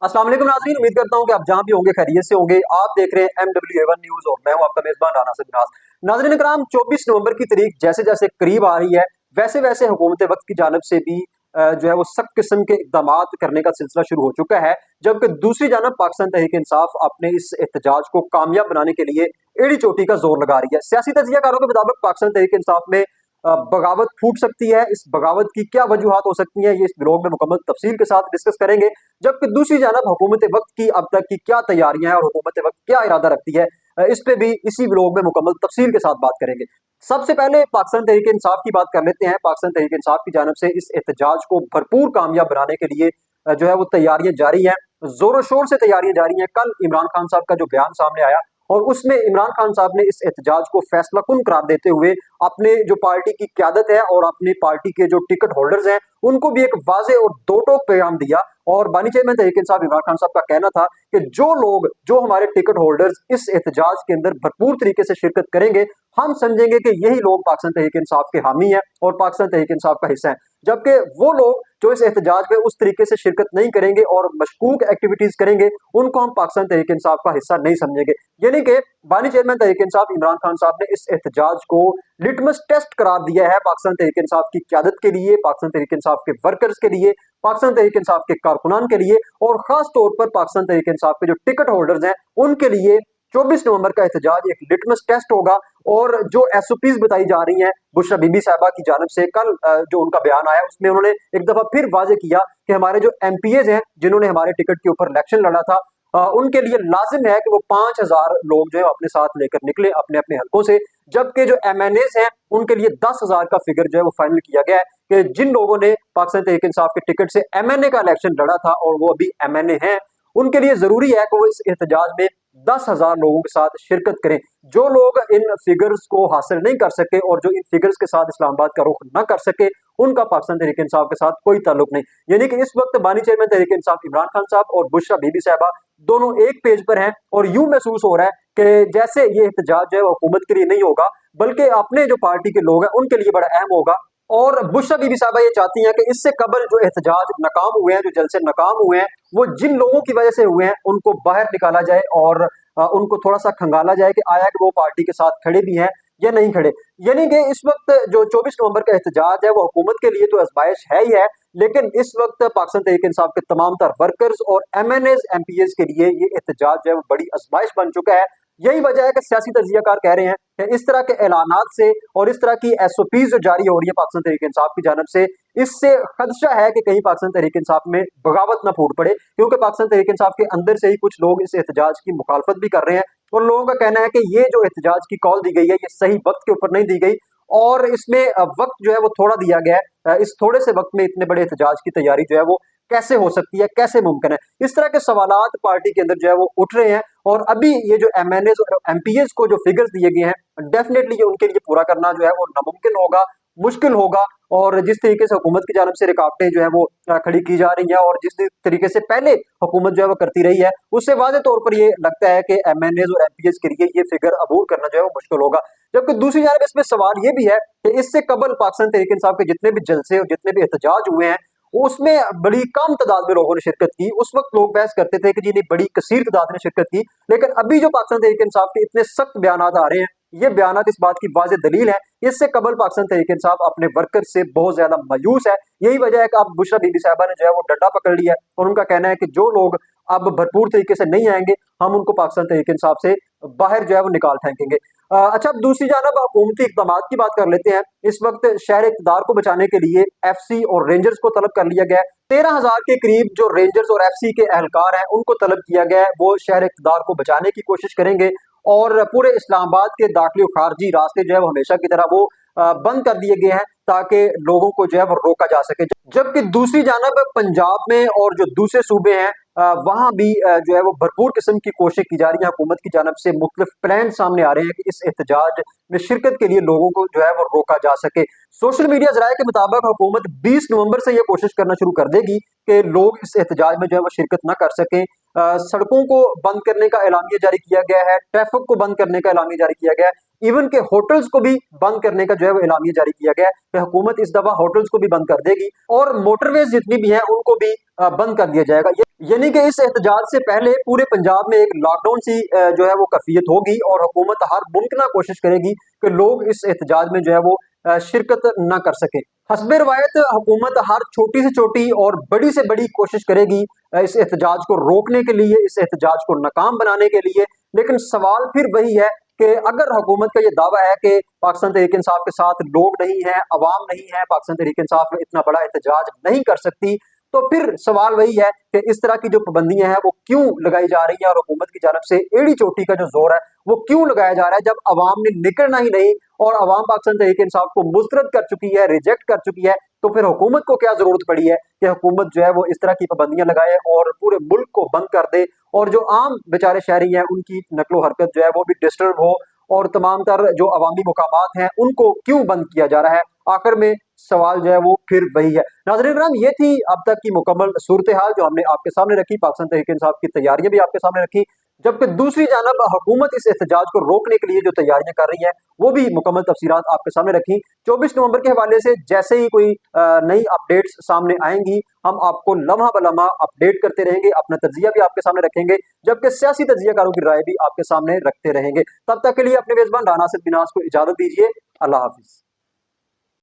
अस्सलाम वालेकुम नाज़रीन, उम्मीद करता हूं कि आप जहां भी होंगे खैरियत से होंगे। आप देख रहे हैं MWA1 न्यूज और मैं हूं आपका मेजबान राना सिद्दीक। नाज़रीन इकराम, 24 नवंबर की तारीख जैसे जैसे करीब आ रही है वैसे वैसे हुकूमत वक्त की जानब से भी जो है वो सख्त किस्म के इकदाम करने का सिलसिला शुरू हो चुका है। जबकि दूसरी जानब पाकिस्तान तहरीक इंसाफ अपने इस एहतजाज को कामयाब बनाने के लिए एड़ी चोटी का जोर लगा रही है। सियासी तजियाकारों के मुताबिक पाकिस्तान तहरीक इंसाफ में बगावत फूट सकती है। इस बगावत की क्या वजूहात हो सकती हैं, ये इस ब्लॉग में मुकम्मल तफसील के साथ डिस्कस करेंगे। जबकि दूसरी जानब हुकूमत वक्त की अब तक की क्या तैयारियां हैं और हुकूमत वक्त क्या इरादा रखती है, इस पे भी इसी ब्लॉग में मुकम्मल तफसील के साथ बात करेंगे। सबसे पहले पाकिस्तान तहरीक इंसाफ की बात कर लेते हैं। पाकिस्तान तहरीक इंसाफ की जानब से इस एहतजाज को भरपूर कामयाब बनाने के लिए जो है वो तैयारियां जारी हैं, जोरों शोर से तैयारियां जारी हैं। कल इमरान खान साहब का जो बयान सामने आया और उसमें इमरान खान साहब ने इस एहतजाज को फैसला कुन करार देते हुए अपने जो पार्टी की क्यादत है और अपनी पार्टी के जो टिकट होल्डर्स हैं उनको भी एक वाजे और दो टोक पैगाम दिया। और बानी चेयरमैन तहरीक इंसाफ इमरान खान साहब का कहना था कि जो हमारे टिकट होल्डर्स इस एहतजाज के अंदर भरपूर तरीके से शिरकत करेंगे, हम समझेंगे कि यही लोग पाकिस्तान तहरीक इंसाफ के हामी हैं और पाकिस्तान तहरीक इंसाफ का हिस्सा हैं। जबकि वो लोग जो इस एहतजाज में उस तरीके से शिरकत नहीं करेंगे और मशकूक एक्टिविटीज करेंगे, उनको हम पाकिस्तान तहरीक इंसाफ का हिस्सा नहीं समझेंगे। यानी कि बानी चेयरमैन तहरीक इंसाफ इमरान खान साहब ने इस एहतजाज को लिटमस टेस्ट करार दिया है पाकिस्तान तहरीक इंसाफ की क्यादत के लिए, पाकिस्तान तहरीक इंसाफ के वर्कर्स के लिए, पाकिस्तान तहरीक इंसाफ के कारकुनान के लिए और खास तौर पर पाकिस्तान तहरीक इंसाफ के जो टिकट होल्डर्स हैं उनके लिए। 24 नवंबर का एहतजाज एक लिटमस टेस्ट होगा। और जो एसओपीज बताई जा रही हैं बुशरा बीबी साहबा की जानब से, कल जो उनका बयान आया उसमें उन्होंने एक दफा फिर वाजे किया कि हमारे जो एमपीएज हैं जिन्होंने हमारे टिकट के ऊपर इलेक्शन लड़ा था, उनके लिए लाजिम है कि वो 5000 लोग जो है अपने साथ लेकर निकले अपने अपने हलकों से। जबकि जो एमएनएज हैं उनके लिए 10,000 का फिगर जो है वो फाइनल किया गया है कि जिन लोगों ने पाकिस्तान तहरीक इंसाफ के टिकट से एमएनए का इलेक्शन लड़ा था और वो अभी एमएनए हैं, उनके लिए जरूरी है कि वो इस एहतजाज में 10,000 लोगों के साथ शिरकत करें। जो लोग इन फिगर्स को हासिल नहीं कर सके और जो इन फिगर्स के साथ इस्लामाबाद का रुख न कर सके, उनका पाकिस्तान तहरीक इंसाफ के साथ कोई ताल्लुक नहीं। यानी कि इस वक्त बानी चेयरमैन तहरीक इंसाफ इमरान खान साहब और बुशरा बीबी साहबा दोनों एक पेज पर हैं और यूं महसूस हो रहा है कि जैसे ये एहतजाज जो है वो हुकूमत के लिए नहीं होगा बल्कि अपने जो पार्टी के लोग हैं उनके लिए बड़ा अहम होगा। और बुशरा बीबी साहबा ये चाहती हैं कि इससे कबल जो एहतजाज नाकाम हुए हैं, जो जलसे नाकाम हुए हैं, वो जिन लोगों की वजह से हुए हैं उनको बाहर निकाला जाए और उनको थोड़ा सा खंगाला जाए कि आया कि वो पार्टी के साथ खड़े भी हैं या नहीं खड़े। यानी कि इस वक्त जो 24 नवंबर का एहतजाज है वो हुकूमत के लिए तो आजमाइश है ही है, लेकिन इस वक्त पाकिस्तान तहरीक इंसाफ के तमाम तर वर्कर्स और एमएनएज एमपीएज के लिए ये एहतजाज जो है वो बड़ी आजमाइश बन चुका है। यही वजह है कि सियासी तजियाकार कह रहे हैं कि इस तरह के ऐलानात से और इस तरह की एसओपीज जो जारी हो रही है पाकिस्तान तहरीक इंसाफ की जानब से, इससे खदशा है कि कहीं पाकिस्तान तहरीक इंसाफ में बगावत ना फूट पड़े। क्योंकि पाकिस्तान तहरीक इंसाफ के अंदर से ही कुछ लोग इस एहतजाज की मुखालफत भी कर रहे हैं और लोगों का कहना है कि ये जो एहतजाज की कॉल दी गई है ये सही वक्त के ऊपर नहीं दी गई और इसमें वक्त जो है वो थोड़ा दिया गया है। इस थोड़े से वक्त में इतने बड़े एहतजाज की तैयारी जो है वो कैसे हो सकती है, कैसे मुमकिन है? इस तरह के सवालात पार्टी के अंदर जो है वो उठ रहे हैं। और अभी ये जो एमएनएज और एमपीएज को जो फिगर्स दिए गए हैं डेफिनेटली ये उनके लिए पूरा करना जो है वो नामुमकिन होगा, मुश्किल होगा। और जिस तरीके से हुकूमत की जानब से रुकावटें जो है वो खड़ी की जा रही हैं और जिस तरीके से पहले हुकूमत जो है वो करती रही है, उससे वाज़ेह तौर पर ये लगता है कि एमएनएज और एमपीएज के लिए ये फिगर अबूर करना जो है वो मुश्किल होगा। जबकि दूसरी जानब इसमें सवाल ये भी है कि इससे कबल पाकिस्तान तहरीक इंसाफ के जितने भी जलसे और जितने भी एहतजाज हुए हैं उसमें बड़ी कम तादाद में लोगों ने शिरकत की। उस वक्त लोग बहस करते थे कि जी नहीं, बड़ी कसीर तादाद ने शिरकत की। लेकिन अभी जो पाकिस्तान तहरीक इंसाफ के इतने सख्त बयान आ रहे हैं, ये बयान इस बात की वाज़ेह दलील है। इससे कबल पाकिस्तान तहरीक इंसाफ अपने वर्कर से बहुत ज्यादा मायूस है। यही वजह है कि अब बुशरा बीबी साहबा ने जो है वो डंडा पकड़ लिया है और उनका कहना है कि जो लोग अब भरपूर तरीके से नहीं आएंगे, हम उनको पाकिस्तान तहरीक इंसाफ से बाहर जो है वो निकाल फेंकेंगे। अच्छा, अब दूसरी जानब हुकूमती इक़दाम की बात कर लेते हैं। इस वक्त शहर इक़्तिदार को बचाने के लिए एफसी और रेंजर्स को तलब कर लिया गया है। 13,000 के करीब जो रेंजर्स और एफसी के एहलकार हैं उनको तलब किया गया है। वो शहर इक़्तिदार को बचाने की कोशिश करेंगे और पूरे इस्लामाबाद के दाखिली और खारजी रास्ते जो है वो हमेशा की तरह वो बंद कर दिए गए हैं ताकि लोगों को जो है वो रोका जा सके। जबकि दूसरी जानब पंजाब में और जो दूसरे सूबे हैं वहां भी जो है वो भरपूर किस्म की कोशिश की जा रही है। हुकूमत की जानब से मुख्तलिफ प्लान सामने आ रहे हैं कि इस एहतजाज में शिरकत के लिए लोगों को जो है वो रोका जा सके। सोशल मीडिया जराये के मुताबिक हुकूमत 20 नवंबर से यह कोशिश करना शुरू कर देगी कि लोग इस एहतजाज में जो है वो शिरकत ना कर सकें। सड़कों को बंद करने का एलामिया जारी किया गया है, ट्रैफिक को बंद करने का एलामिया जारी किया गया है, इवन के होटल्स को भी बंद करने का जो है वो एलामिया जारी किया गया है कि हुकूमत इस दफा होटल्स को भी बंद कर देगी और मोटरवेज जितनी भी हैं उनको भी बंद कर दिया जाएगा। यानी कि इस एहतजाज से पहले पूरे पंजाब में एक लॉकडाउन सी जो है वो कैफियत होगी और हुकूमत हर मुमकिन कोशिश करेगी कि लोग इस एहतजाज में जो है वो शिरकत न कर सके। हस्बे रवायत हुकूमत हर छोटी से छोटी और बड़ी से बड़ी कोशिश करेगी इस एहतजाज को रोकने के लिए, इस एहतजाज को नाकाम बनाने के लिए। लेकिन सवाल फिर वही है कि अगर हुकूमत का ये दावा है कि पाकिस्तान तहरीक इंसाफ के साथ लोग नहीं है, अवाम नहीं है, पाकिस्तान तहरीक इंसाफ में इतना बड़ा एहतजाज नहीं कर सकती, तो फिर सवाल वही है कि इस तरह की जो पाबंदियां हैं वो क्यों लगाई जा रही है और हुकूमत की जानब से एड़ी चोटी का जो जोर है वो क्यों लगाया जा रहा है, जब अवाम ने निकलना ही नहीं और अवाम पाकिस्तान तहरीक इंसाफ को मुस्तरद कर चुकी है, रिजेक्ट कर चुकी है। तो फिर हुकूमत को क्या जरूरत पड़ी है कि हुकूमत जो है वो इस तरह की पाबंदियां लगाए और पूरे मुल्क को बंद कर दे और जो आम बेचारे शहरी हैं उनकी नकलो हरकत जो है वो भी डिस्टर्ब हो और तमाम तर जो अवामी मुकामात हैं उनको क्यों बंद किया जा रहा है। आखिर में सवाल जो है वो फिर वही है। नाज़रीन इकराम, ये थी अब तक की मुकम्मल सूरत हाल जो हमने आपके सामने रखी, पाकिस्तान तहरीक इंसाफ की तैयारियां भी आपके सामने रखी, जबकि दूसरी जानब हुकूमत इस एहतजाज को रोकने के लिए जो तैयारियां कर रही है वो भी मुकम्मल तफसीलात आपके सामने रखी। 24 नवंबर के हवाले से जैसे ही कोई नई अपडेट्स सामने आएंगी हम आपको लम्हा ब लम्हा अपडेट करते रहेंगे, अपना तज्जिया भी आपके सामने रखेंगे, जबकि सियासी तज्जियाकारों की राय भी आपके सामने रखते रहेंगे। तब तक के लिए अपने मेजबान राना सिद्दीनाज को इजाजत दीजिए। अल्लाह हाफिज।